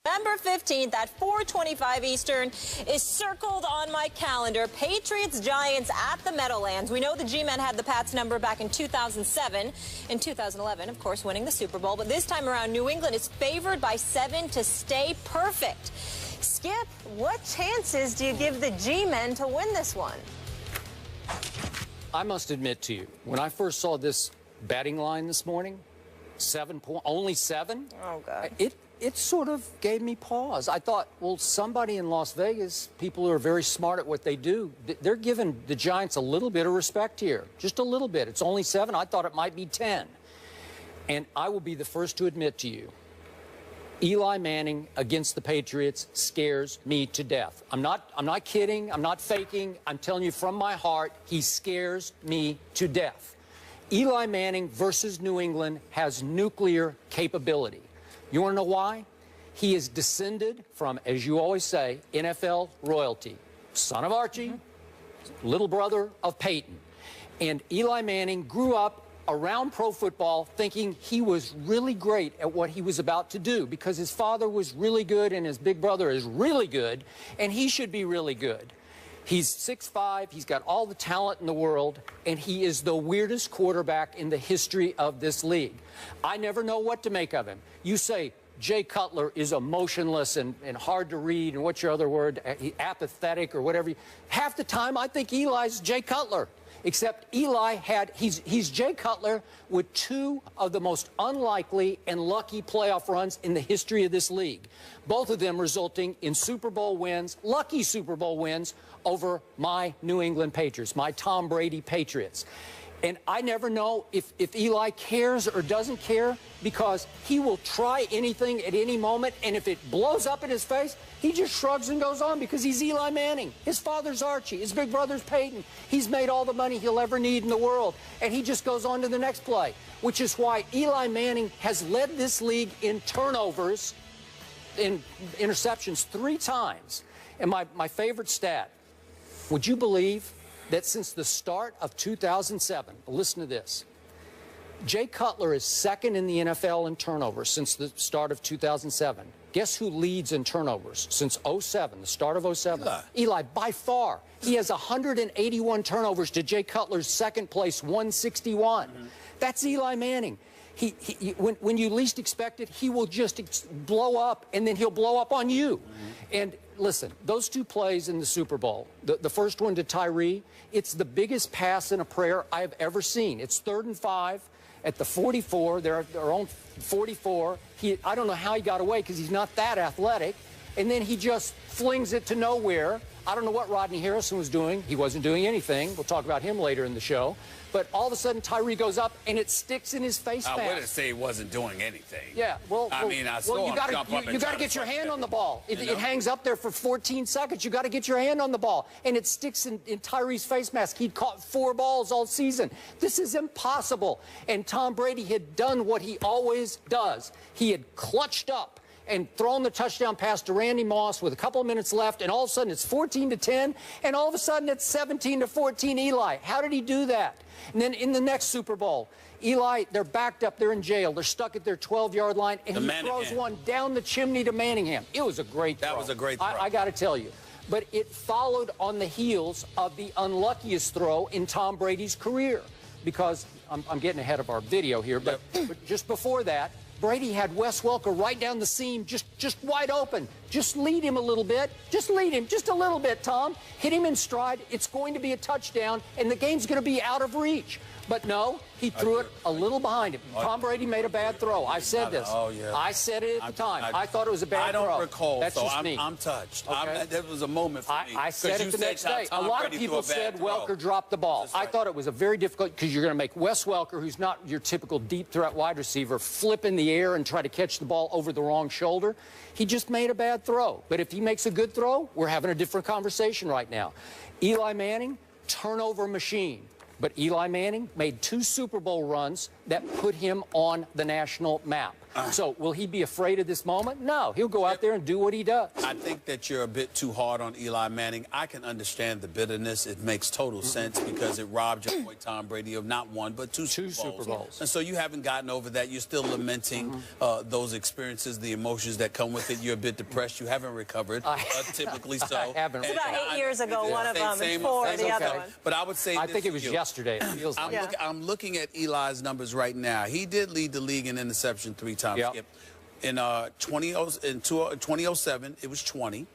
November 15th at 4:25 Eastern is circled on my calendar. Patriots Giants at the Meadowlands. We know the G-Men had the Pats number back in 2007. In 2011, of course, winning the Super Bowl. But this time around, New England is favored by 7 to stay perfect. Skip, what chances do you give the G-Men to win this one? I must admit to you, when I first saw this betting line this morning, only 7? Oh, God. It sort of gave me pause. I thought, well, somebody in Las Vegas, people who are very smart at what they do, they're giving the Giants a little bit of respect here. Just a little bit. It's only 7. I thought it might be 10. And I will be the first to admit to you, Eli Manning against the Patriots scares me to death. I'm not kidding. I'm not faking. I'm telling you from my heart, he scares me to death. Eli Manning versus New England has nuclear capability. You want to know why? He is descended from, as you always say, NFL royalty. Son of Archie, little brother of Peyton. And Eli Manning grew up around pro football thinking he was really great at what he was about to do because his father was really good and his big brother is really good, and he should be really good. He's 6'5", he's got all the talent in the world, and he is the weirdest quarterback in the history of this league. I never know what to make of him. You say Jay Cutler is emotionless and hard to read, and what's your other word, apathetic or whatever. Half the time I think Eli's Jay Cutler, except Eli he's Jay Cutler with 2 of the most unlikely and lucky playoff runs in the history of this league. Both of them resulting in Super Bowl wins, lucky Super Bowl wins over my New England Patriots, my Tom Brady Patriots. And I never know if Eli cares or doesn't care because he will try anything at any moment, and if it blows up in his face, he just shrugs and goes on because he's Eli Manning. His father's Archie. His big brother's Peyton. He's made all the money he'll ever need in the world, and he just goes on to the next play, which is why Eli Manning has led this league in turnovers, in interceptions 3 times. And my favorite stat, would you believe that since the start of 2007, listen to this, Jay Cutler is 2nd in the NFL in turnovers since the start of 2007. Guess who leads in turnovers since 07, the start of 07? Eli, by far. He has 181 turnovers to Jay Cutler's 2nd place, 161. That's Eli Manning. When you least expect it, he will just blow up, and then he'll blow up on you. And listen, those 2 plays in the Super Bowl, the first one to Tyree, it's the biggest pass in a prayer I have ever seen. It's 3rd and 5 at the 44, their own 44. I don't know how he got away because he's not that athletic. And then he just flings it to nowhere. I don't know what Rodney Harrison was doing. He wasn't doing anything. We'll talk about him later in the show. But all of a sudden, Tyree goes up, and it sticks in his face mask. I wouldn't say he wasn't doing anything. Yeah, well, I saw him jump up and you got to get your hand on the ball. It hangs up there for 14 seconds. You got to get your hand on the ball, and it sticks in Tyree's face mask. He'd caught 4 balls all season. This is impossible. And Tom Brady had done what he always does. He had clutched up and thrown the touchdown pass to Randy Moss with a couple of minutes left, and all of a sudden it's 14-10, and all of a sudden it's 17-14 Eli. How did he do that? And then in the next Super Bowl, Eli, they're backed up, they're in jail, they're stuck at their 12-yard line, and he throws one down the chimney to Manningham. It was a great throw. That was a great throw. I got to tell you. But it followed on the heels of the unluckiest throw in Tom Brady's career, because I'm getting ahead of our video here, but just before that, Brady had Wes Welker right down the seam, just wide open. Just lead him a little bit. Just lead him just a little bit, Tom. Hit him in stride. It's going to be a touchdown, and the game's going to be out of reach. But no, he threw it a little behind him. Tom Brady made a bad throw. I said this. I said it at the time. I thought it was a bad throw. I don't recall. That's so just me. I'm touched. Okay. There was a moment for me. I said it the next day. A lot of people said Welker dropped the ball. I thought it was a very difficult, because you're going to make Wes Welker, who's not your typical deep threat wide receiver, flip in the air and try to catch the ball over the wrong shoulder. He just made a bad throw. But if he makes a good throw, we're having a different conversation right now. Eli Manning, turnover machine. But Eli Manning made 2 Super Bowl runs that put him on the national map. So will he be afraid of this moment? No. He'll go out there and do what he does. I think that you're a bit too hard on Eli Manning. I can understand the bitterness. It makes total sense because it robbed your boy Tom Brady of not one, but two Super Bowls. And so you haven't gotten over that. You're still lamenting those experiences, the emotions that come with it. You're a bit depressed. You haven't recovered, typically so. I haven't. It's about 8 years ago, one of them, and 4 the other one. But I would say I think it was yesterday. It feels like. I'm looking at Eli's numbers right now. He did lead the league in interception 3 times. Yep. Skip. In 2007, it was 20.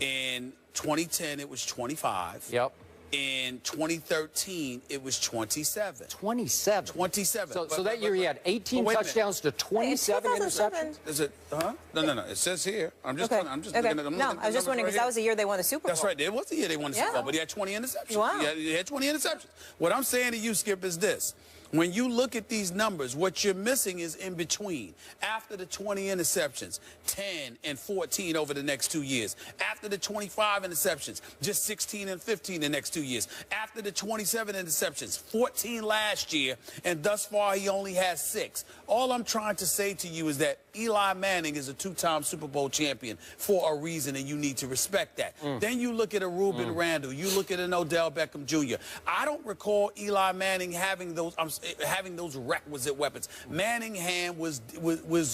In 2010, it was 25. Yep. In 2013, it was 27. 27. 27. So that year he had 18 touchdowns to 27 interceptions. Is it? No. It says here. I'm just. Okay. I'm just looking at. No, I was just wondering because that was the year they won the Super Bowl. That's right. It was the year they won the Super Bowl, but he had 20 interceptions. Wow. He had 20 interceptions. What I'm saying to you, Skip, is this. When you look at these numbers, what you're missing is in between. After the 20 interceptions, 10 and 14 over the next 2 years. After the 25 interceptions, just 16 and 15 the next 2 years. After the 27 interceptions, 14 last year, and thus far he only has 6. All I'm trying to say to you is that Eli Manning is a 2-time Super Bowl champion for a reason, and you need to respect that. Then you look at a Reuben Randall. You look at an Odell Beckham Jr. I don't recall Eli Manning having those requisite weapons. Manningham was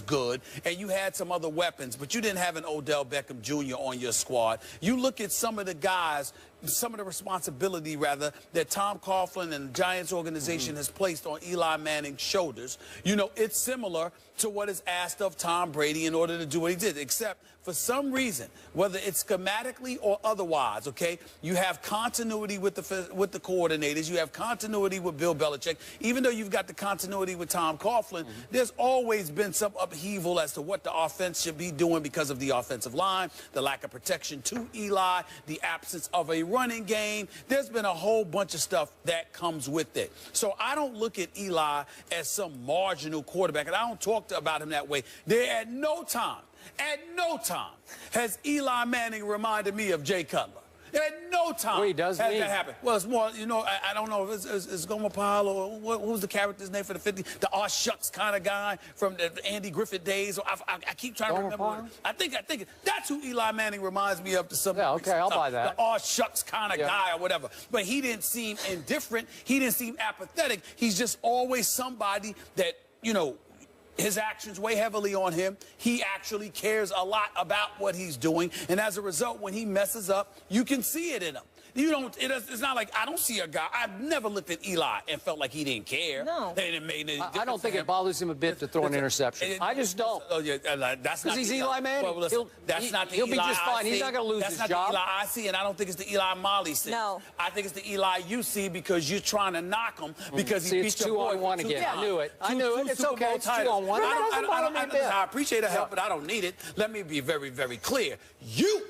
good, and you had some other weapons, but you didn't have an Odell Beckham Jr. on your squad. You look at some of the guys, some of the responsibility, rather, that Tom Coughlin and the Giants organization has placed on Eli Manning's shoulders. You know, it's similar to what is asked of Tom Brady in order to do what he did, except for some reason, whether it's schematically or otherwise, okay, you have continuity with the coordinators. You have continuity with Bill Belichick. Even though you've got the continuity with Tom Coughlin, there's always been some upheaval as to what the offense should be doing because of the offensive line, the lack of protection to Eli, the absence of a running game. There's been a whole bunch of stuff that comes with it. So I don't look at Eli as some marginal quarterback, and I don't talk about him that way. There at no time has Eli Manning reminded me of Jay Cutler. At no time has that happened. Well, it's more, you know, I don't know if it's Gomer Pyle or what was the character's name for the 50s? The aw shucks kind of guy from the Andy Griffith days. I keep trying to remember. I think that's who Eli Manning reminds me of to some degree. Okay, I'll buy that. The aw shucks kind of guy or whatever. But he didn't seem indifferent. He didn't seem apathetic. He's just always somebody that, you know, his actions weigh heavily on him. He actually cares a lot about what he's doing. And as a result, when he messes up, you can see it in him. It's not like I don't see a guy. I've never looked at Eli and felt like he didn't care. No. I don't think it bothers him a bit to throw an interception. I just don't. Oh, yeah, that's because he's Eli Manning. Well, listen, he'll be just fine. He's not going to lose his job. That's not the Eli I see, and I don't think it's the Eli Molly see. No. I think it's the Eli you see because you're trying to knock him because he beat your boy 2-on-1 again. I knew it. It's okay. It's 2-on-1. I appreciate the help, but I don't need it. Let me be very, very clear. You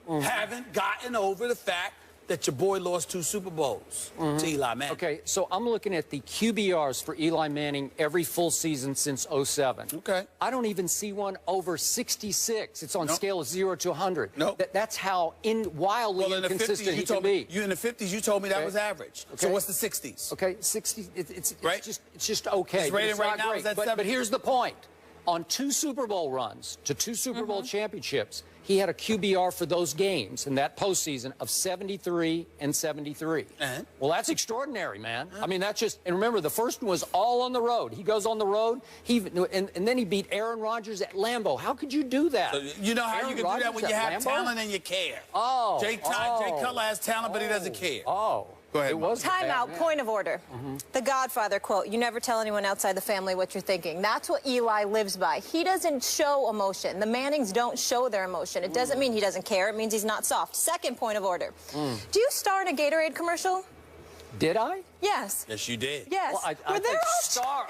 haven't gotten over the fact that your boy lost 2 Super Bowls to Eli Manning. Okay, so I'm looking at the QBRs for Eli Manning every full season since 07. Okay. I don't even see one over 66. It's on scale of 0 to 100. That's how wildly inconsistent he can be. You in the 50s, you told me that was average. Okay. So what's the 60s? Okay, 60. It's just okay. It's rated right now. But here's the point. On 2 Super Bowl runs to 2 Super Bowl championships, he had a QBR for those games in that postseason of 73 and 73. Well, that's extraordinary, man. I mean, that's just, and remember, the first one was all on the road. He goes on the road, and then he beat Aaron Rodgers at Lambeau. How could you do that? So you know how you can do that when you have talent and you care. Jay Cutler has talent, but he doesn't care. Go ahead. Timeout, point of order. The Godfather quote, you never tell anyone outside the family what you're thinking. That's what Eli lives by. He doesn't show emotion. The Mannings don't show their emotion. It doesn't mean he doesn't care. It means he's not soft. Second point of order. Do you star in a Gatorade commercial? Did I? Yes. Yes, you did. Yes. Well, I think star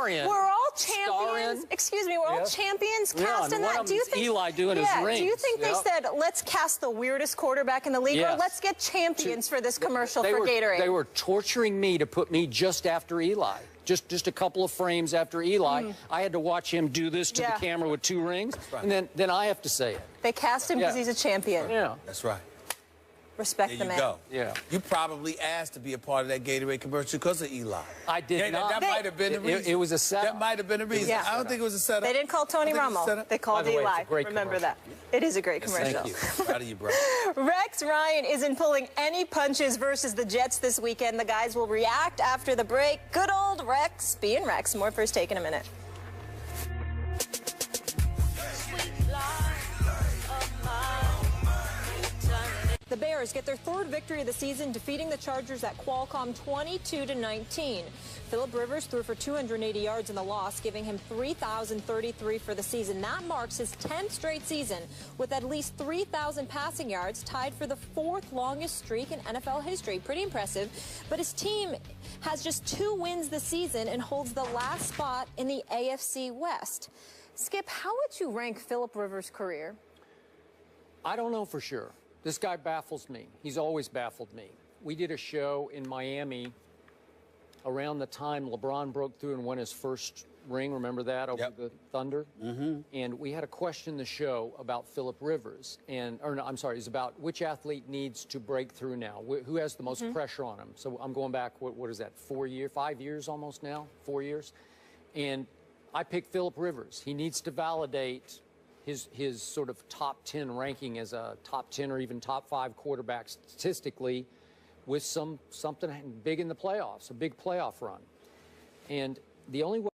in. We're all champions. Excuse me, we're all champions cast in that. Do you think Eli doing his rings? Do you think they said, let's cast the weirdest quarterback in the league, or let's get champions for this commercial for Gatorade? They were torturing me to put me just after Eli. Just a couple of frames after Eli. I had to watch him do this to the camera with 2 rings, and then I have to say it. They cast him because he's a champion. Yeah. That's right. Respect There the you man. go. Yeah. You probably asked to be a part of that Gatorade commercial because of Eli. I did not. That might have been the reason. It was a setup. That might have been the reason. Yeah. I don't think it was a setup. They didn't call Tony Romo. They called By the way, it's Eli. a great Remember commercial. that. It is a great commercial. Thank you. Proud of you, bro. Rex Ryan isn't pulling any punches versus the Jets this weekend. The guys will react after the break. Good old Rex being Rex. More First Take in a minute. The Bears get their third victory of the season, defeating the Chargers at Qualcomm 22-19. Phillip Rivers threw for 280 yards in the loss, giving him 3,033 for the season. That marks his 10th straight season with at least 3,000 passing yards, tied for the fourth longest streak in NFL history. Pretty impressive. But his team has just 2 wins this season and holds the last spot in the AFC West. Skip, how would you rank Phillip Rivers' career? I don't know for sure. This guy baffles me. He's always baffled me. We did a show in Miami around the time LeBron broke through and won his first ring. Remember that over the Thunder? Mm-hmm. And we had a question in the show about Phillip Rivers, it's about which athlete needs to break through now. Who has the most pressure on him? So I'm going back. What is that? 5 years almost now. 4 years, and I picked Phillip Rivers. He needs to validate his sort of top 10 ranking as a top 10 or even top 5 quarterback statistically with something big in the playoffs, a big playoff run. And the only way